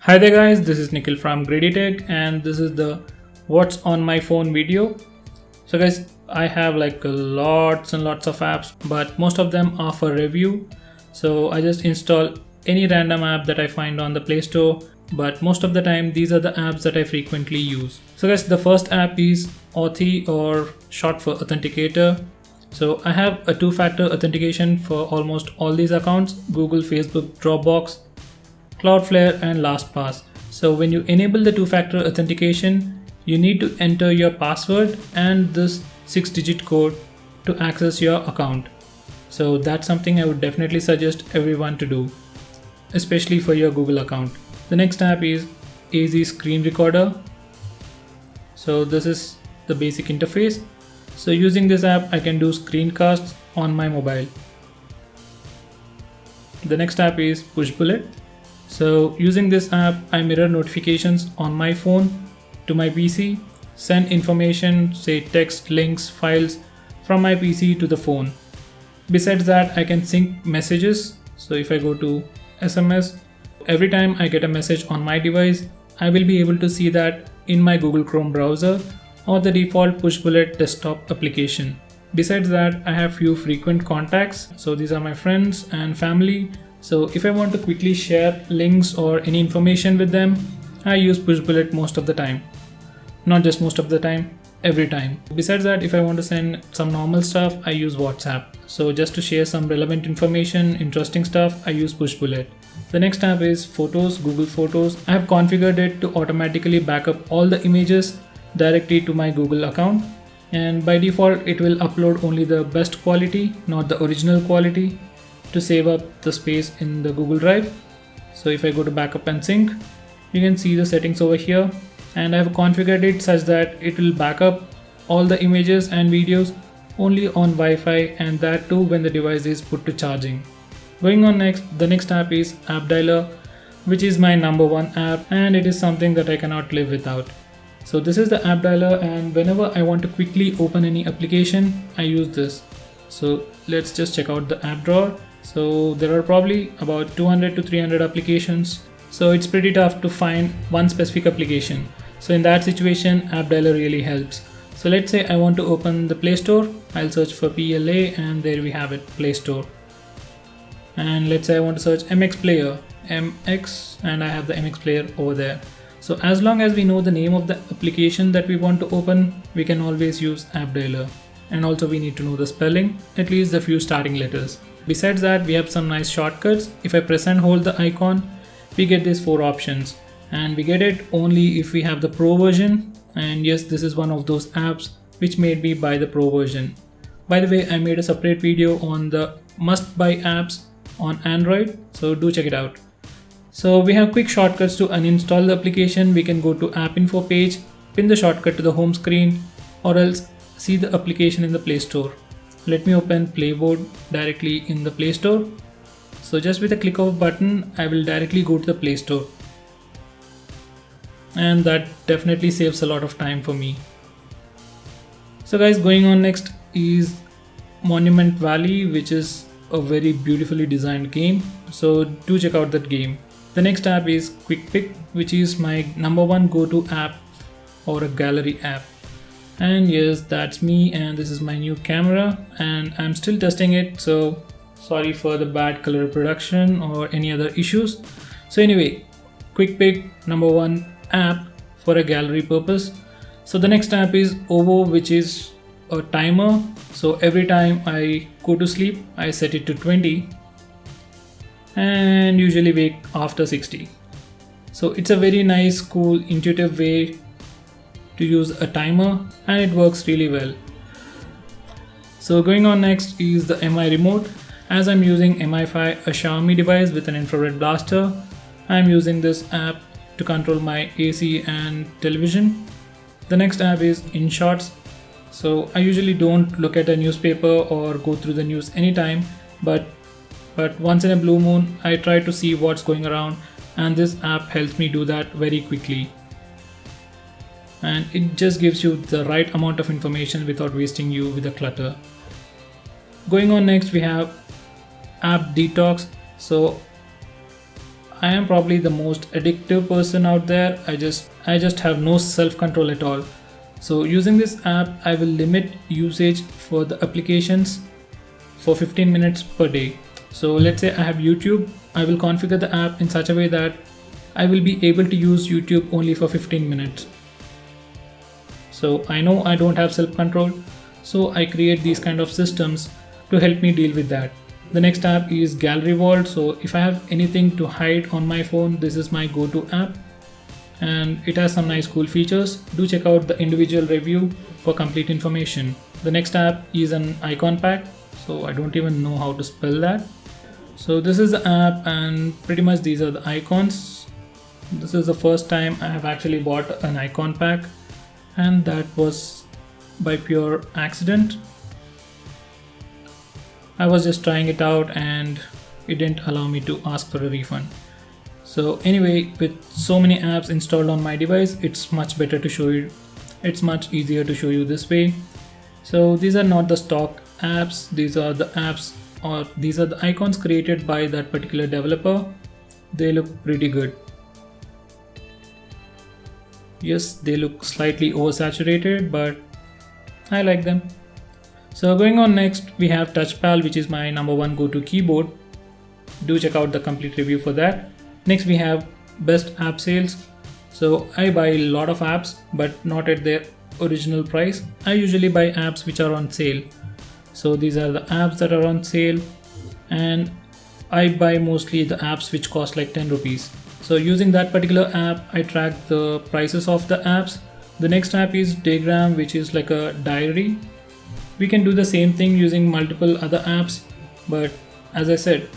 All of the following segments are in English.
Hi there guys, this is Nikhil from Greedytech and this is the what's on my phone video. So guys, I have like lots and lots of apps, but most of them are for review. So I just install any random app that I find on the Play Store, but most of the time these are the apps that I frequently use. So guys, the first app is Authy, or short for Authenticator. So I have a two-factor authentication for almost all these accounts: Google, Facebook, Dropbox, Cloudflare and LastPass. So when you enable the two-factor authentication, you need to enter your password and this 6-digit code to access your account. So that's something I would definitely suggest everyone to do, especially for your Google account. The next app is AZ Screen Recorder. So this is the basic interface. So using this app, I can do screencasts on my mobile. The next app is Pushbullet. So using this app, I mirror notifications on my phone to my PC, send information, say text, links, files from my PC to the phone. Besides that, I can sync messages. So if I go to SMS, every time I get a message on my device, I will be able to see that in my Google Chrome browser or the default Pushbullet desktop application. Besides that, I have few frequent contacts. So these are my friends and family. So if I want to quickly share links or any information with them, I use Pushbullet most of the time. Not just most of the time, every time. Besides that, if I want to send some normal stuff, I use WhatsApp. So just to share some relevant information, interesting stuff, I use Pushbullet. The next app is Photos, Google Photos. I have configured it to automatically back up all the images directly to my Google account. And by default, it will upload only the best quality, not the original quality, to save up the space in the Google Drive. So if I go to backup and sync, you can see the settings over here, and I have configured it such that it will back up all the images and videos only on Wi-Fi, and that too when the device is put to charging. Going on next, the next app is App Dialer, which is my #1 app, and it is something that I cannot live without. So this is the App Dialer, and whenever I want to quickly open any application, I use this. So let's just check out the app drawer. So there are probably about 200 to 300 applications. So it's pretty tough to find one specific application. So in that situation, App Dialer really helps. So let's say I want to open the Play Store. I'll search for PLA and there we have it, Play Store. And let's say I want to search MX Player, MX, and I have the MX Player over there. So as long as we know the name of the application that we want to open, we can always use App Dialer. And also we need to know the spelling, at least the few starting letters. Besides that, we have some nice shortcuts. If I press and hold the icon, we get these 4 options, and we get it only if we have the Pro version. And yes, this is one of those apps which made me buy the Pro version. By the way, I made a separate video on the must buy apps on Android, so do check it out. So we have quick shortcuts to uninstall the application. We can go to App Info page, pin the shortcut to the home screen, or else see the application in the Play Store. Let me open Playboard directly in the Play Store. So just with a click of a button, I will directly go to the Play Store. And that definitely saves a lot of time for me. So guys, going on next is Monument Valley, which is a very beautifully designed game. So do check out that game. The next app is Quick Pick, which is my #1 go-to app or a gallery app. And yes, that's me, and this is my new camera, and I'm still testing it, so sorry for the bad color reproduction or any other issues. So anyway, Quick Pick, #1 app for a gallery purpose. So the next app is Ovo, which is a timer. So every time I go to sleep, I set it to 20 and usually wake after 60. So it's a very nice, cool, intuitive way to use a timer, and it works really well. So going on next is the MI remote. As I'm using MI5, a Xiaomi device with an infrared blaster, I'm using this app to control my AC and television. The next app is InShots. So I usually don't look at a newspaper or go through the news anytime, but once in a blue moon, I try to see what's going around, and this app helps me do that very quickly. And it just gives you the right amount of information without wasting you with the clutter. Going on next, we have App Detox. So I am probably the most addictive person out there. I just have no self-control at all. So using this app, I will limit usage for the applications for 15 minutes per day. So let's say I have YouTube, I will configure the app in such a way that I will be able to use YouTube only for 15 minutes. So I know I don't have self-control, so I create these kind of systems to help me deal with that. The next app is Gallery Vault. So if I have anything to hide on my phone, this is my go-to app, and it has some nice cool features. Do check out the individual review for complete information. The next app is an icon pack. So I don't even know how to spell that. So this is the app, and pretty much these are the icons. This is the first time I have actually bought an icon pack, and that was by pure accident. I was just trying it out and it didn't allow me to ask for a refund. So anyway, with so many apps installed on my device, it's much better to show you. It's much easier to show you this way. So these are not the stock apps. These are the apps, or these are the icons created by that particular developer. They look pretty good. Yes, they look slightly oversaturated, but I like them. So going on next, we have TouchPal, which is my number one go-to keyboard. Do check out the complete review for that. Next we have best app sales. So I buy a lot of apps, but not at their original price. I usually buy apps which are on sale. So these are the apps that are on sale, and I buy mostly the apps which cost like 10 rupees. So using that particular app, I track the prices of the apps. The next app is Daygram, which is like a diary. We can do the same thing using multiple other apps, but as I said,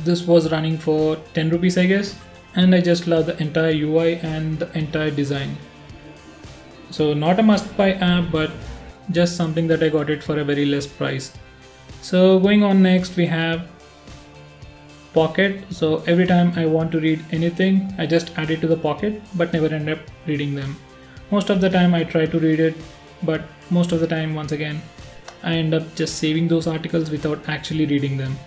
this was running for 10 rupees I guess, and I just love the entire UI and the entire design. So not a must buy app, but just something that I got it for a very less price. So going on next, we have Pocket. So every time I want to read anything, I just add it to the Pocket, but never end up reading them. Most of the time I try to read it, but most of the time, once again, I end up just saving those articles without actually reading them.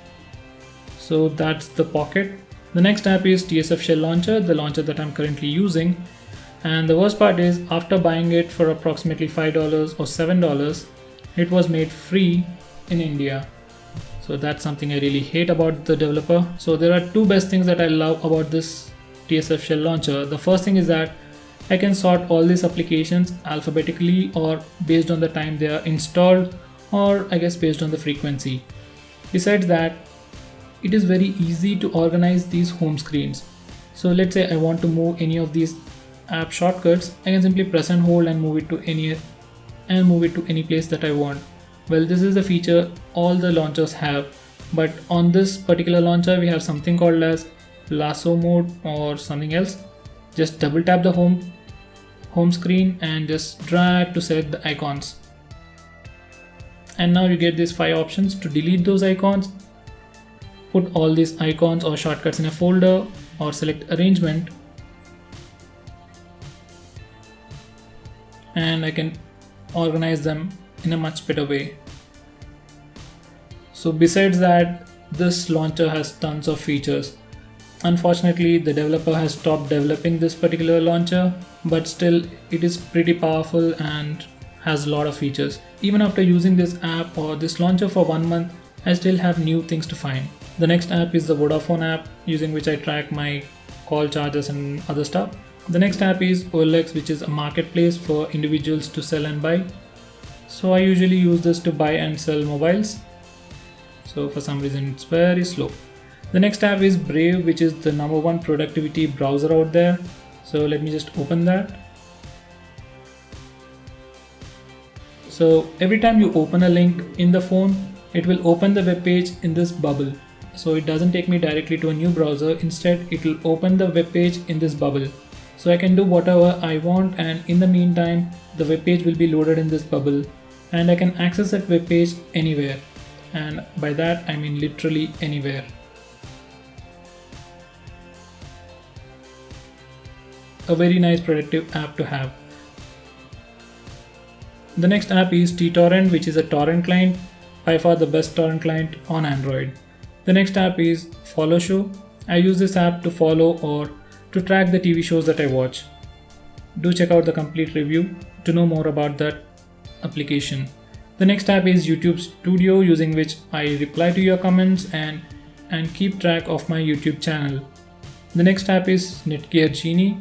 So that's the Pocket. The next app is TSF Shell Launcher, the launcher that I'm currently using. And the worst part is, after buying it for approximately $5 or $7, it was made free in India. So that's something I really hate about the developer. So there are two best things that I love about this TSF Shell Launcher. The first thing is that I can sort all these applications alphabetically, or based on the time they are installed, or I guess based on the frequency. Besides that, it is very easy to organize these home screens. So let's say I want to move any of these app shortcuts, I can simply press and hold and move it to any place that I want. Well, this is the feature all the launchers have, but on this particular launcher we have something called as lasso mode or something else. Just double tap the home screen and just drag to select the icons. And now you get these 5 options to delete those icons, put all these icons or shortcuts in a folder, or select arrangement, and I can organize them in a much better way. So besides that, this launcher has tons of features. Unfortunately, the developer has stopped developing this particular launcher, but still it is pretty powerful and has a lot of features. Even after using this app or this launcher for 1 month, I still have new things to find. The next app is the Vodafone app, using which I track my call charges and other stuff. The next app is OLX, which is a marketplace for individuals to sell and buy. So I usually use this to buy and sell mobiles. So for some reason it's very slow. The next app is Brave, which is the number one productivity browser out there. So let me just open that. So every time you open a link in the phone, it will open the web page in this bubble. So it doesn't take me directly to a new browser. Instead, it will open the web page in this bubble. So I can do whatever I want, and in the meantime, the web page will be loaded in this bubble, and I can access that web page anywhere. And by that, I mean literally anywhere. A very nice productive app to have. The next app is Torrent, which is a torrent client, by far the best torrent client on Android. The next app is Follow Show. I use this app to follow or to track the TV shows that I watch. Do check out the complete review to know more about that application. The next app is YouTube Studio, using which I reply to your comments and keep track of my YouTube channel. The next app is Netgear Genie.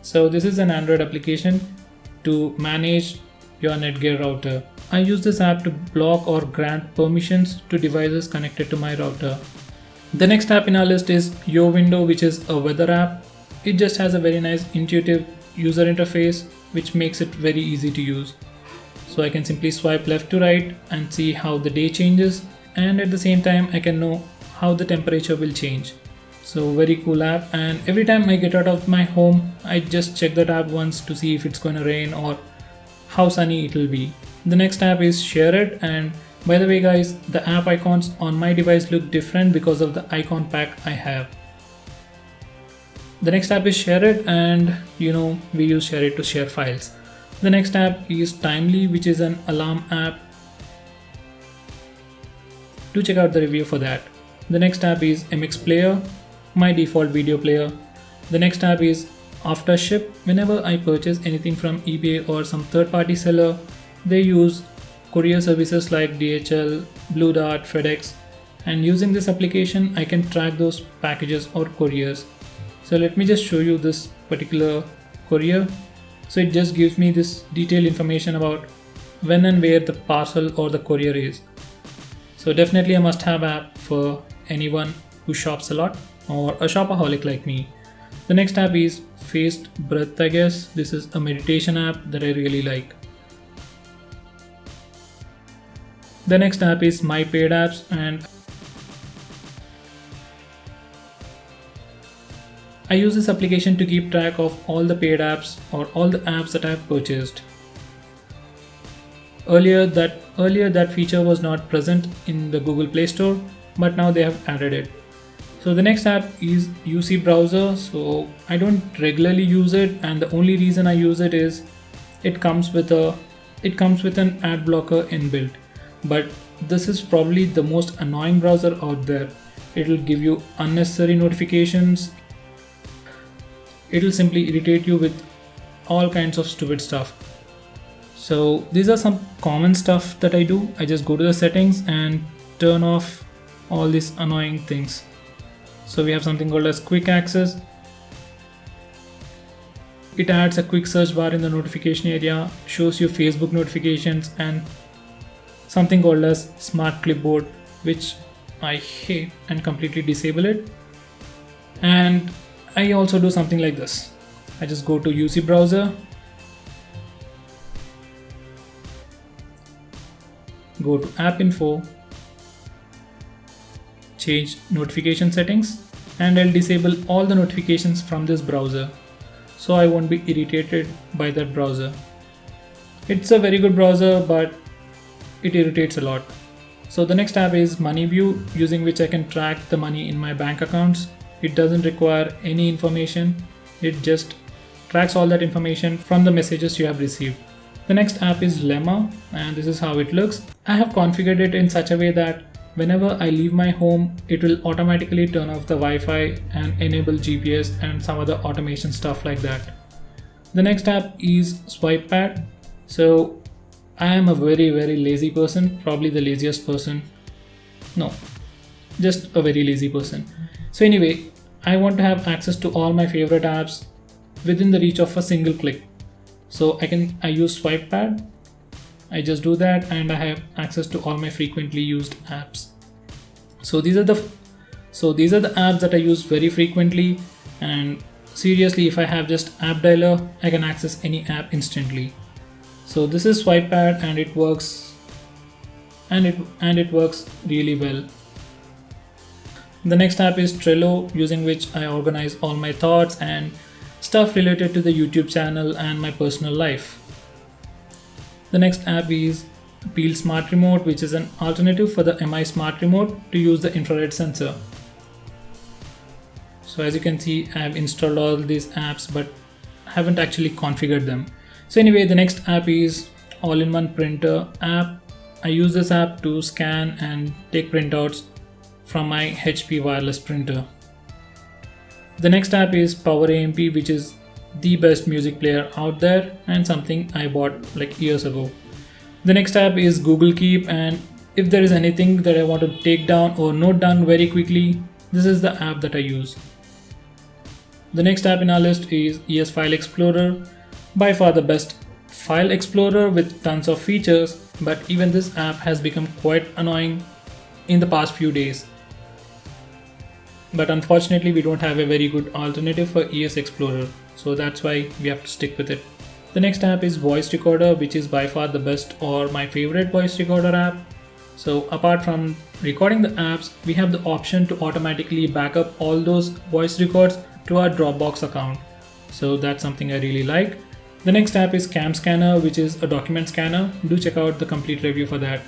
So this is an Android application to manage your Netgear router. I use this app to block or grant permissions to devices connected to my router. The next app in our list is Your Window, which is a weather app. It just has a very nice intuitive user interface which makes it very easy to use. So I can simply swipe left to right and see how the day changes, and at the same time I can know how the temperature will change. So very cool app, and every time I get out of my home I just check that app once to see if it's going to rain or how sunny it will be. The next app is Share It, and by the way guys, the app icons on my device look different because of the icon pack I have. The next app is Share It, and we use Share It to share files. The next app is Timely, which is an alarm app. Do check out the review for that. The next app is MX Player, my default video player. The next app is Aftership. Whenever I purchase anything from eBay or some third-party seller, they use courier services like DHL, Blue Dart, FedEx, and using this application I can track those packages or couriers. So let me just show you this particular courier. So it just gives me this detailed information about when and where the parcel or the courier is. So definitely a must-have app for anyone who shops a lot or a shopaholic like me. The next app is Phased Breath, I guess. This is a meditation app that I really like. The next app is My Paid Apps, and I use this application to keep track of all the paid apps or all the apps that I have purchased. Earlier that feature was not present in the Google Play Store, but now they have added it. So the next app is UC Browser. So I don't regularly use it, and the only reason I use it is it comes with an ad blocker inbuilt. But this is probably the most annoying browser out there. It will give you unnecessary notifications. It will simply irritate you with all kinds of stupid stuff. So these are some common stuff that I do. I just go to the settings and turn off all these annoying things. So we have something called as Quick Access. It adds a quick search bar in the notification area, shows you Facebook notifications, and something called as Smart Clipboard, which I hate and completely disable it. And I also do something like this. I just go to UC Browser, go to App Info, change notification settings, and I'll disable all the notifications from this browser so I won't be irritated by that browser. It's a very good browser, but it irritates a lot. So the next app is MoneyView, using which I can track the money in my bank accounts. It doesn't require any information. It just tracks all that information from the messages you have received. The next app is Lemma, and this is how it looks. I have configured it in such a way that whenever I leave my home, it will automatically turn off the Wi-Fi and enable GPS and some other automation stuff like that. The next app is SwipePad. So I am a very lazy person, probably the laziest person. No, just a very lazy person. So anyway, I want to have access to all my favorite apps within the reach of a single click. So I use SwipePad. I just do that and I have access to all my frequently used apps. So these are the apps that I use very frequently, and seriously, if I have just app dialer, I can access any app instantly. So this is SwipePad, and it works really well. The next app is Trello, using which I organize all my thoughts and stuff related to the YouTube channel and my personal life. The next app is Peel Smart Remote, which is an alternative for the MI Smart Remote to use the infrared sensor. So as you can see, I have installed all these apps but haven't actually configured them. So anyway, the next app is All-in-One Printer app. I use this app to scan and take printouts from my HP wireless printer. The next app is Power AMP, which is the best music player out there and something I bought like years ago. The next app is Google Keep, and if there is anything that I want to take down or note down very quickly, this is the app that I use. The next app in our list is ES File Explorer, by far the best file explorer with tons of features, but even this app has become quite annoying in the past few days. But unfortunately we don't have a very good alternative for ES Explorer, so that's why we have to stick with it. The next app is Voice Recorder, which is by far the best or my favorite voice recorder app. So apart from recording the apps, we have the option to automatically back up all those voice records to our Dropbox account. So that's something I really like. The next app is Cam Scanner, which is a document scanner. Do check out the complete review for that.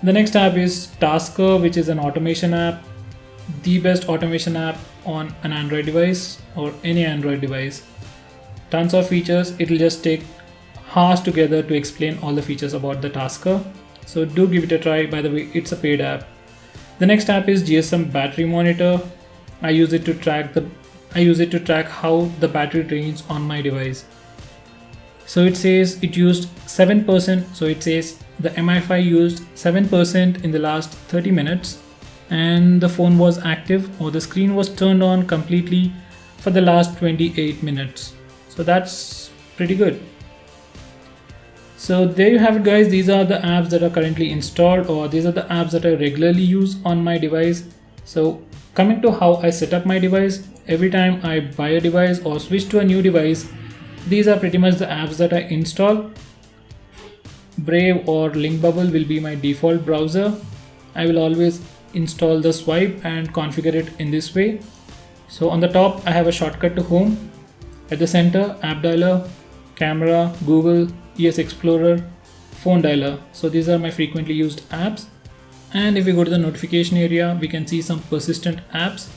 The next app is Tasker, which is an automation app. The best automation app on an Android device or any Android device. Tons of features. It'll just take hours together to explain all the features about the Tasker. So do give it a try. By the way, it's a paid app. The next app is GSM Battery Monitor. I use it to track how the battery drains on my device. So it says it used 7%. So it says the MI5 used 7% in the last 30 minutes and the phone was active or the screen was turned on completely for the last 28 minutes. So that's pretty good. So there you have it, guys. These are the apps that are currently installed, or these are the apps that I regularly use on my device. So coming to how I set up my device, every time I buy a device or switch to a new device, these are pretty much the apps that I install. Brave or Linkbubble will be my default browser. I will always install the swipe and configure it in this way. So on the top I have a shortcut to home. At the center, app dialer, camera, Google, ES Explorer, phone dialer. So these are my frequently used apps. And if we go to the notification area, we can see some persistent apps.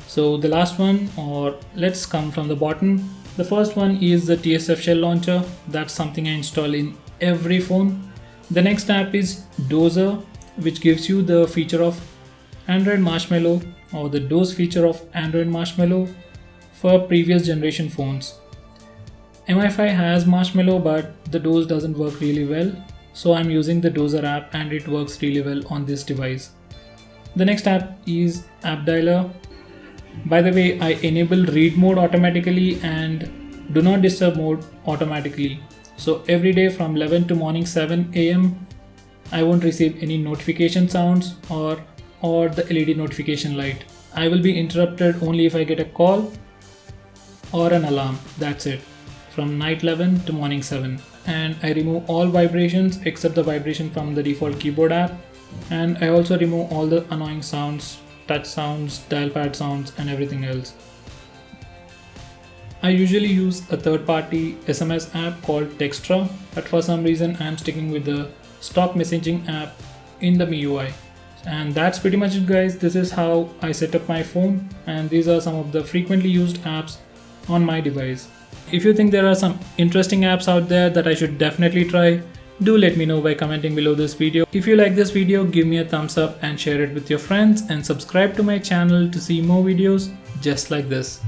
So the last one, or let's come from the bottom. The first one is the TSF Shell Launcher. That's something I install in every phone. The next app is Dozer, which gives you the feature of Android Marshmallow, or the DOS feature of Android Marshmallow for previous generation phones. MI5 has Marshmallow, but the DOS doesn't work really well. So I'm using the Dozer app and it works really well on this device. The next app is App Dialer. By the way, I enable read mode automatically and do not disturb mode automatically. So every day from 11 to morning 7 AM, I won't receive any notification sounds or the LED notification light. I will be interrupted only if I get a call or an alarm. That's it. From night 11 to morning 7. And I remove all vibrations except the vibration from the default keyboard app. And I also remove all the annoying sounds, touch sounds, dial pad sounds and everything else. I usually use a third-party SMS app called Textra, but for some reason I'm sticking with the stock messaging app in the MIUI. And that's pretty much it, guys. This is how I set up my phone, and these are some of the frequently used apps on my device. If you think there are some interesting apps out there that I should definitely try, do let me know by commenting below this video. If you like this video, give me a thumbs up and share it with your friends, and subscribe to my channel to see more videos just like this.